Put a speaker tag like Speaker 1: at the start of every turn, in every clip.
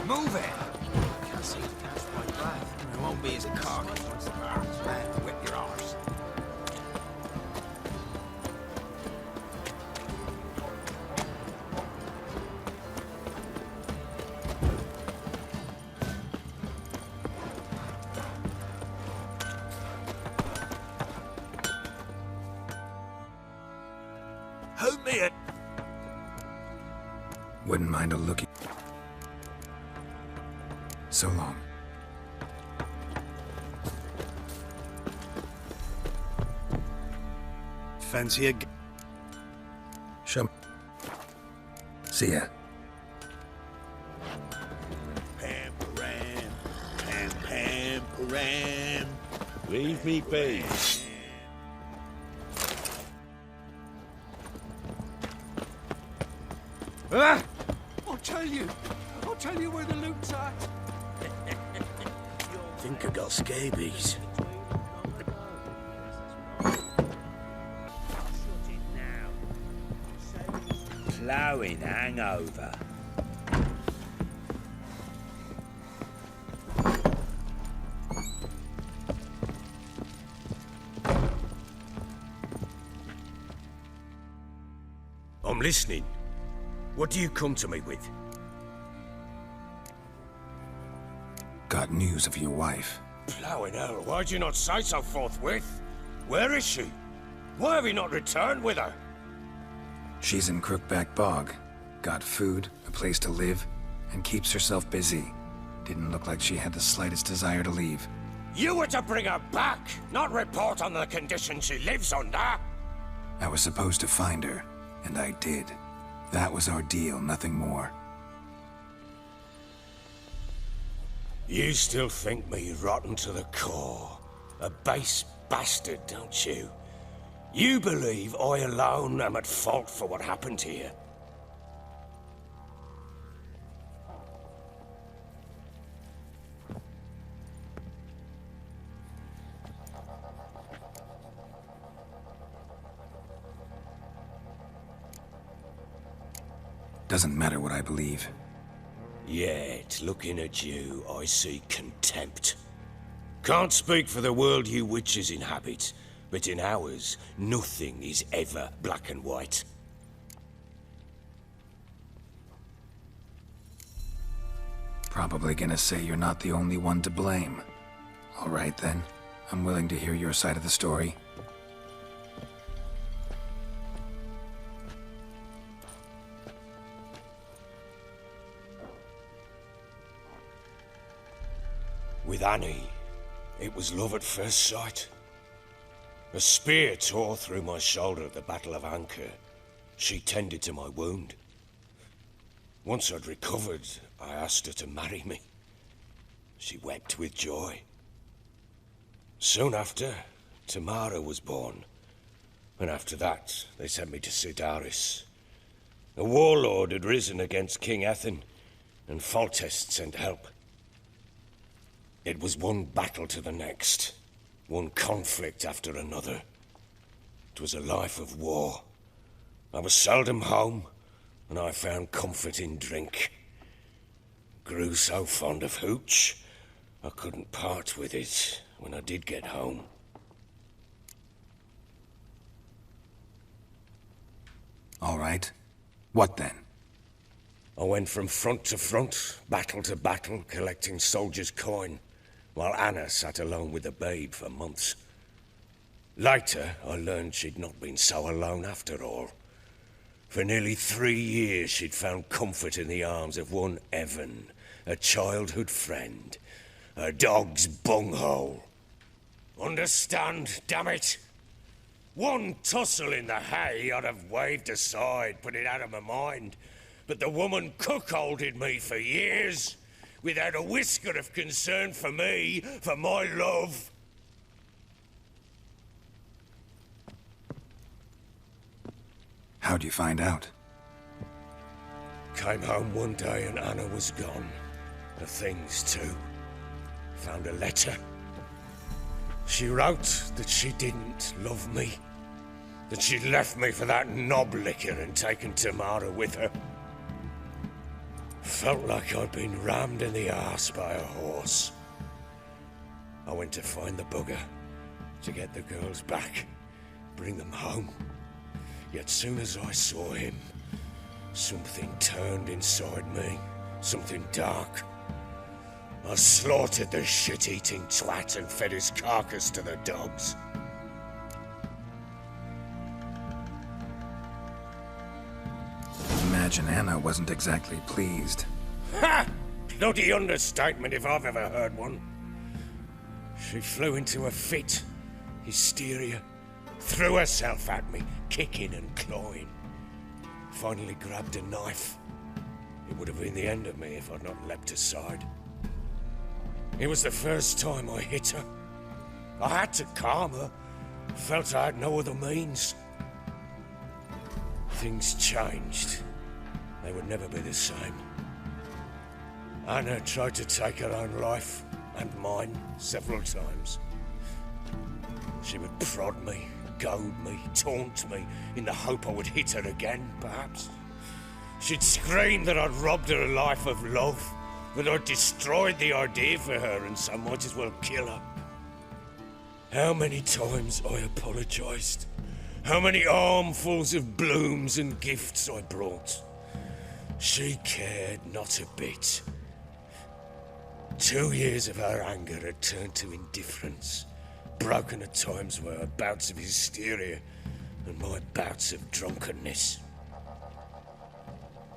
Speaker 1: Move it! Can't seem to catch my breath. It won't be as cocky once the bar's man to whip your arse. Hold me it!
Speaker 2: Wouldn't mind a lookie. So long.
Speaker 3: Fancy a...
Speaker 2: Show me. See ya.
Speaker 3: Pam-param, pam-pam-param.
Speaker 4: Leave me be.
Speaker 1: Ah! I'll tell you where the loot's at.
Speaker 3: Think I got scabies.
Speaker 4: Ploughing hangover.
Speaker 3: I'm listening. What do you come to me with?
Speaker 2: Got news of your wife.
Speaker 3: Ploughing hell, why'd you not say so forthwith? Where is she? Why have you not returned with her?
Speaker 2: She's in Crookback Bog. Got food, a place to live, and keeps herself busy. Didn't look like she had the slightest desire to leave.
Speaker 3: You were to bring her back, not report on the conditions she lives under.
Speaker 2: I was supposed to find her, and I did. That was our deal, nothing more.
Speaker 3: You still think me rotten to the core. A base bastard, don't you? You believe I alone am at fault for what happened here.
Speaker 2: Doesn't matter what I believe.
Speaker 3: Yet, looking at you, I see contempt. Can't speak for the world you witches inhabit, but in ours, nothing is ever black and white.
Speaker 2: Probably gonna say you're not the only one to blame. All right then, I'm willing to hear your side of the story.
Speaker 3: With Annie, it was love at first sight. A spear tore through my shoulder at the Battle of Anchor. She tended to my wound. Once I'd recovered, I asked her to marry me. She wept with joy. Soon after, Tamara was born. And after that, they sent me to Cidaris. A warlord had risen against King Ethan, and Foltest sent help. It was one battle to the next, one conflict after another. It was a life of war. I was seldom home, and I found comfort in drink. Grew so fond of hooch, I couldn't part with it when I did get home.
Speaker 2: All right. What then?
Speaker 3: I went from front to front, battle to battle, collecting soldiers' coin, while Anna sat alone with the babe for months. Later, I learned she'd not been so alone after all. For nearly 3 years, she'd found comfort in the arms of one Evan, a childhood friend, a dog's bunghole. Understand, damn it? One tussle in the hay I'd have waved aside, put it out of my mind. But the woman cuckolded me for years, without a whisker of concern for me, for my love.
Speaker 2: How'd you find out?
Speaker 3: Came home one day and Anna was gone. Her things too. Found a letter. She wrote that she didn't love me. That she'd left me for that knob licker and taken Tamara with her. felt like I'd been rammed in the arse by a horse. I went to find the bugger, to get the girls back, bring them home. Yet soon as I saw him, something turned inside me, something dark. I slaughtered the shit-eating twat and fed his carcass to the dogs.
Speaker 2: Imagine Anna wasn't exactly pleased.
Speaker 3: Ha! Bloody understatement if I've ever heard one. She flew into a fit, hysteria, threw herself at me, kicking and clawing. Finally grabbed a knife. It would have been the end of me if I'd not leapt aside. It was the first time I hit her. I had to calm her. Felt I had no other means. Things changed. They would never be the same. Anna tried to take her own life, and mine, several times. She would prod me, goad me, taunt me, in the hope I would hit her again, perhaps. She'd scream that I'd robbed her life of love, that I'd destroyed the idea for her, and so might as well kill her. How many times I apologized. How many armfuls of blooms and gifts I brought. She cared not a bit. 2 years of her anger had turned to indifference, broken at times by her bouts of hysteria and my bouts of drunkenness.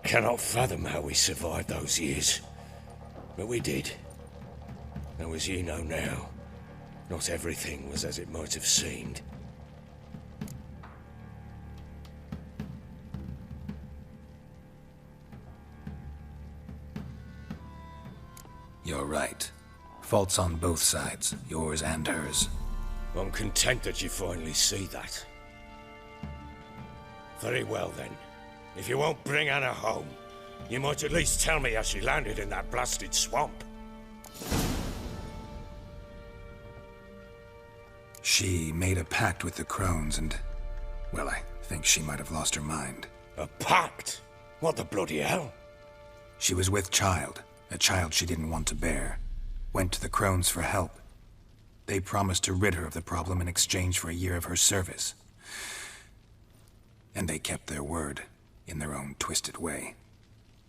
Speaker 3: Cannot fathom how we survived those years, but we did. Though as you know now, not everything was as it might have seemed.
Speaker 2: You're right. Faults on both sides, yours and hers.
Speaker 3: I'm content that you finally see that. Very well then. If you won't bring Anna home, you might at least tell me how she landed in that blasted swamp.
Speaker 2: She made a pact with the crones and... well, I think she might have lost her mind.
Speaker 3: A pact? What the bloody hell?
Speaker 2: She was with child, a child she didn't want to bear. Went to the crones for help. They promised to rid her of the problem in exchange for a year of her service. And they kept their word, in their own twisted way.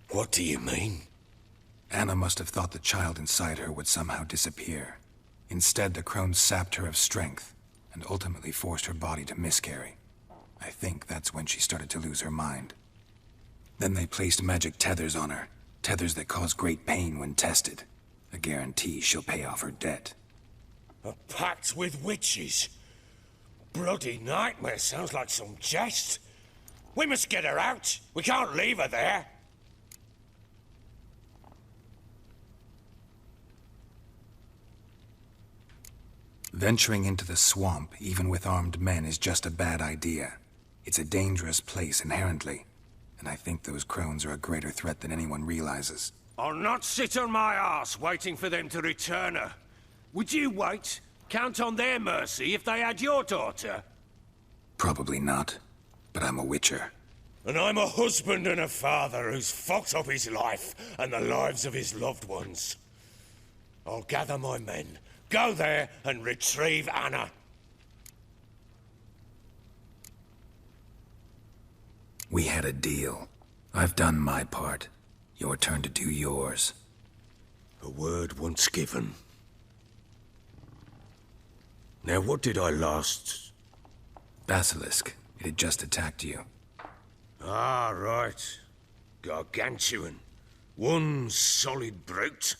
Speaker 3: What do you mean?
Speaker 2: Anna must have thought the child inside her would somehow disappear. Instead, the crones sapped her of strength, and ultimately forced her body to miscarry. I think that's when she started to lose her mind. Then they placed magic tethers on her, tethers that cause great pain when tested. A guarantee she'll pay off her debt.
Speaker 3: A pact with witches? Bloody nightmare, sounds like some jest. We must get her out. We can't leave her there.
Speaker 2: Venturing into the swamp, even with armed men, is just a bad idea. It's a dangerous place inherently, and I think those crones are a greater threat than anyone realizes.
Speaker 3: I'll not sit on my arse waiting for them to return her. Would you wait? Count on their mercy if they had your daughter?
Speaker 2: Probably not, but I'm a witcher.
Speaker 3: And I'm a husband and a father who's fucked up his life and the lives of his loved ones. I'll gather my men, go there and retrieve Anna.
Speaker 2: We had a deal. I've done my part. Your turn to do yours.
Speaker 3: A word once given. Now what did I last...
Speaker 2: Basilisk. It had just attacked you.
Speaker 3: Ah, right. Gargantuan. One solid brute.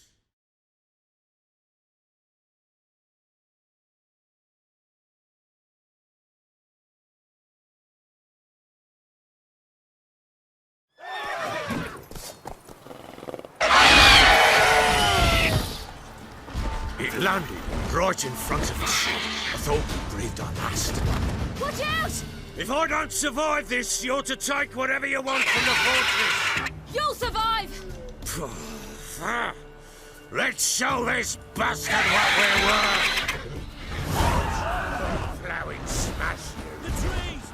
Speaker 3: It landed right in front of us. I thought we breathed our last.
Speaker 5: Watch out!
Speaker 3: If I don't survive this, you're to take whatever you want from the fortress.
Speaker 5: You'll survive!
Speaker 3: Let's show this bastard what we're worth. Flowing smash. The trees!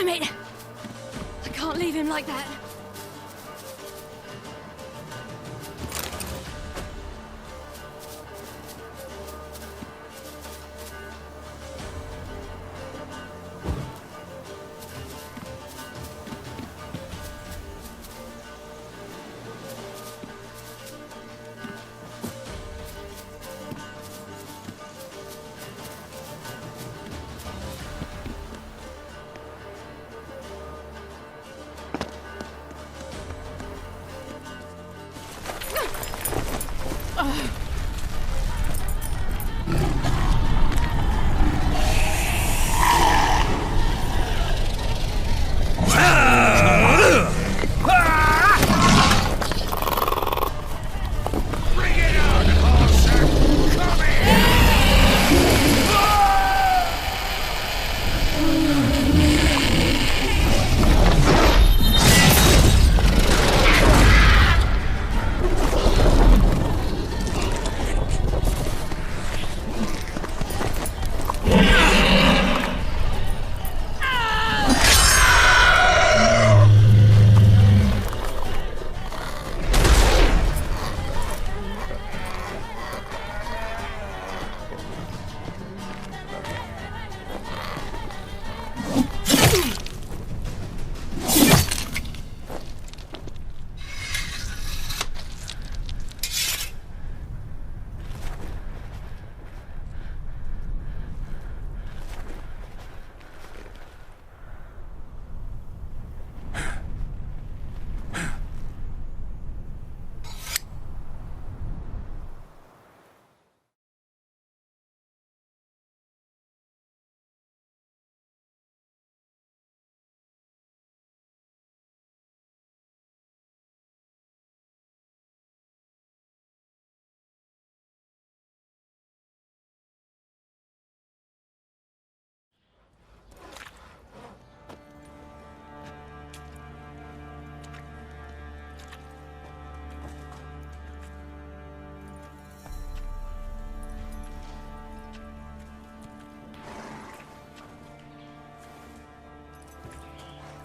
Speaker 5: Damn it! I can't leave him like that.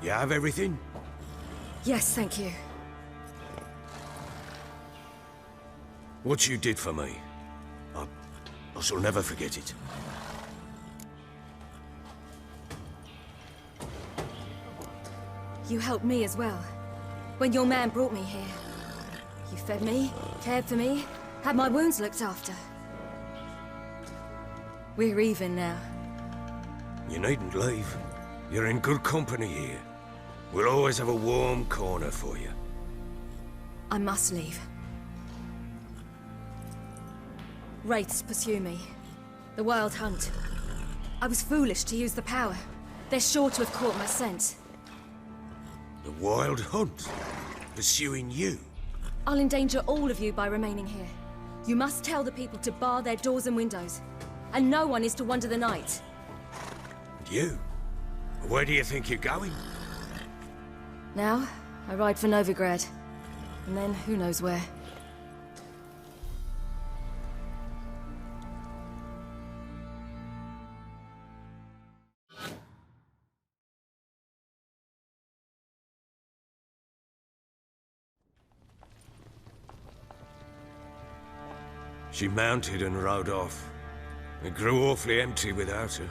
Speaker 3: You have everything?
Speaker 5: Yes, thank you.
Speaker 3: What you did for me, I shall never forget it.
Speaker 5: You helped me as well. When your man brought me here. You fed me, cared for me, had my wounds looked after. We're even now.
Speaker 3: You needn't leave. You're in good company here. We'll always have a warm corner for you.
Speaker 5: I must leave. Wraiths pursue me. The Wild Hunt. I was foolish to use the power. They're sure to have caught my scent.
Speaker 3: The Wild Hunt? Pursuing you?
Speaker 5: I'll endanger all of you by remaining here. You must tell the people to bar their doors and windows. And no one is to wander the night.
Speaker 3: And you? Where do you think you're going?
Speaker 5: Now, I ride for Novigrad. And then, who knows where.
Speaker 3: She mounted and rode off. It grew awfully empty without her.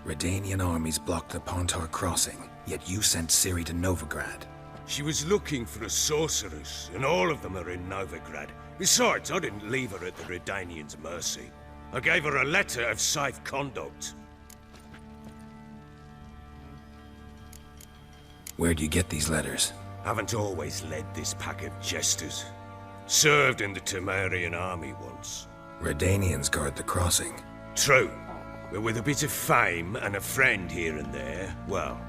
Speaker 2: Redanian armies blocked the Pontar crossing, yet you sent Ciri to Novigrad.
Speaker 3: She was looking for a sorceress, and all of them are in Novigrad. Besides, I didn't leave her at the Redanians' mercy. I gave her a letter of safe conduct.
Speaker 2: Where'd you get these letters?
Speaker 3: Haven't always led this pack of jesters. Served in the Temerian army once.
Speaker 2: Redanians guard the crossing.
Speaker 3: True. But with a bit of fame and a friend here and there, well,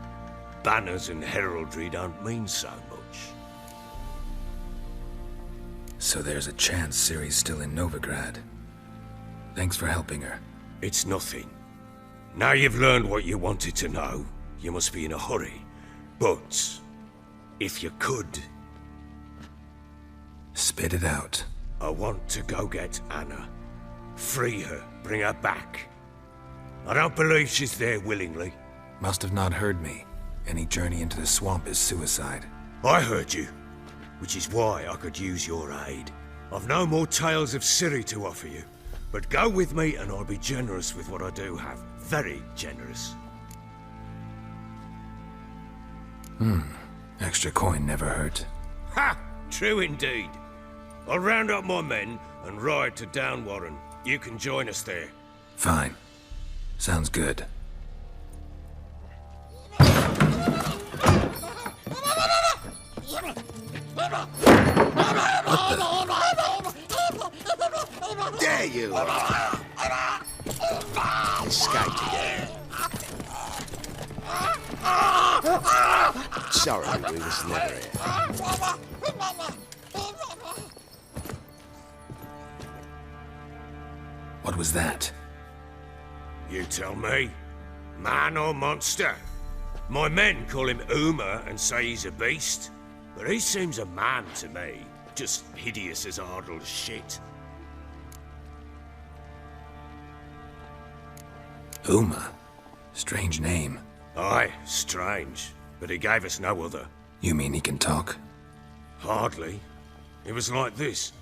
Speaker 3: banners and heraldry don't mean so much.
Speaker 2: So there's a chance Ciri's still in Novigrad. Thanks for helping her.
Speaker 3: It's nothing. Now you've learned what you wanted to know, you must be in a hurry. But, if you could...
Speaker 2: Spit it out.
Speaker 3: I want to go get Anna. Free her, bring her back. I don't believe she's there willingly.
Speaker 2: Must have not heard me. Any journey into the swamp is suicide.
Speaker 3: I heard you, which is why I could use your aid. I've no more tales of Ciri to offer you, but go with me and I'll be generous with what I do have. Very generous.
Speaker 2: Extra coin never hurt.
Speaker 3: Ha! True indeed. I'll round up my men and ride to Downwarren. You can join us there.
Speaker 2: Fine. Sounds good.
Speaker 1: There you are. Escaped again. Sorry, we was never here.
Speaker 2: What was that?
Speaker 3: You tell me. Man or monster? My men call him Uma and say he's a beast, but he seems a man to me. Just hideous as Ardle's shit.
Speaker 2: Uma? Strange name.
Speaker 3: Aye, strange. But he gave us no other.
Speaker 2: You mean he can talk?
Speaker 3: Hardly. It was like this.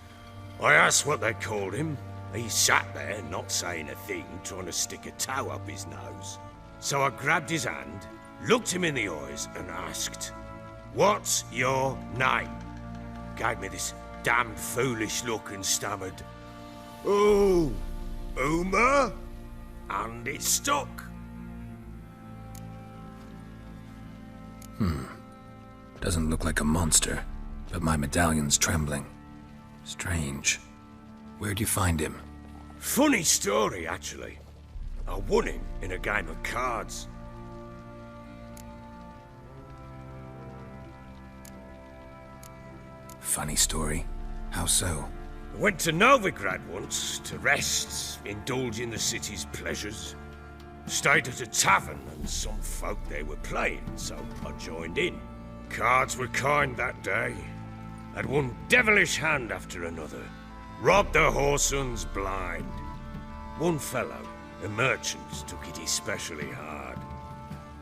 Speaker 3: I asked what they called him. He sat there, not saying a thing, trying to stick a toe up his nose. So I grabbed his hand, looked him in the eyes, and asked, "What's your name?" Gave me this damned foolish look and stammered, "Oh, Uma?" And it stuck.
Speaker 2: Doesn't look like a monster, but my medallion's trembling. Strange. Where'd you find him?
Speaker 3: Funny story, actually. I won him in a game of cards.
Speaker 2: Funny story. How so?
Speaker 3: I went to Novigrad once to rest, indulge in the city's pleasures. Stayed at a tavern and some folk there were playing, so I joined in. Cards were kind that day. Had one devilish hand after another. Robbed the whoresons blind. One fellow, a merchant, took it especially hard.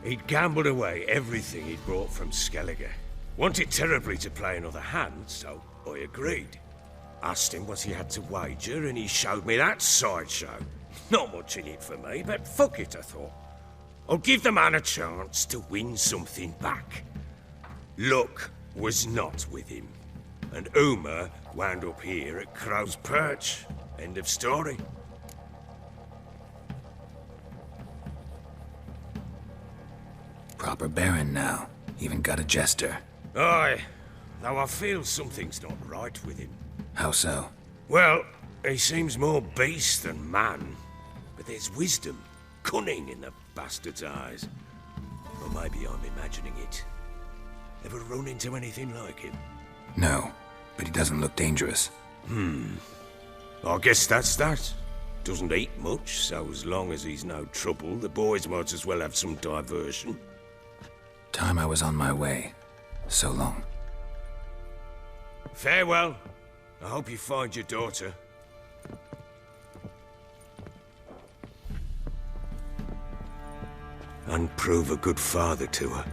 Speaker 3: He'd gambled away everything he'd brought from Skellige. Wanted terribly to play another hand, so I agreed. Asked him what he had to wager, and he showed me that sideshow. Not much in it for me, but fuck it, I thought. I'll give the man a chance to win something back. Luck was not with him, and Uma wound up here at Crow's Perch. End of story.
Speaker 2: Proper baron now. Even got a jester.
Speaker 3: Aye, though I feel something's not right with him.
Speaker 2: How so?
Speaker 3: Well, he seems more beast than man, but there's wisdom, cunning in the bastard's eyes. Or maybe I'm imagining it. Ever run into anything like him?
Speaker 2: No, but he doesn't look dangerous.
Speaker 3: I guess that's that. Doesn't eat much, so as long as he's no trouble, the boys might as well have some diversion.
Speaker 2: Time I was on my way. So long.
Speaker 3: Farewell. I hope you find your daughter. And prove a good father to her.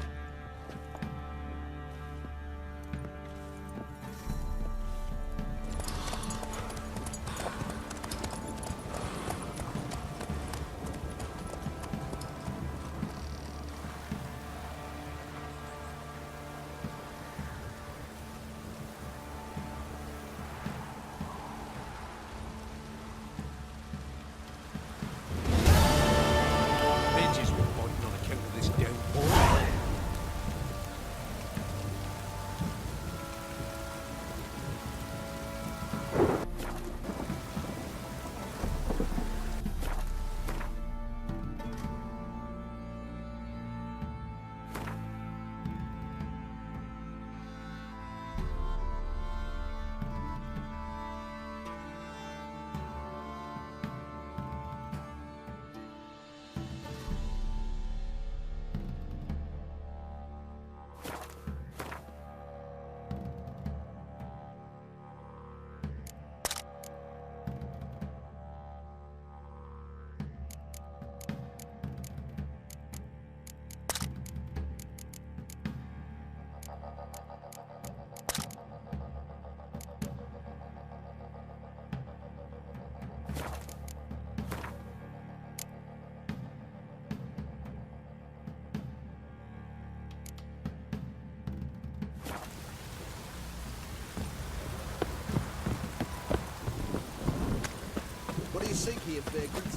Speaker 6: sink here, vagrants.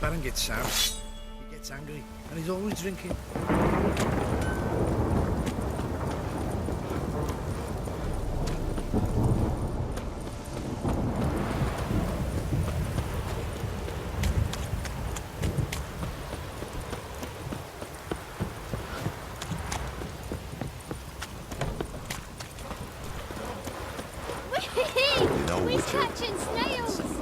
Speaker 7: Baron gets sour. He gets angry, and he's always drinking.
Speaker 8: We're catching snails!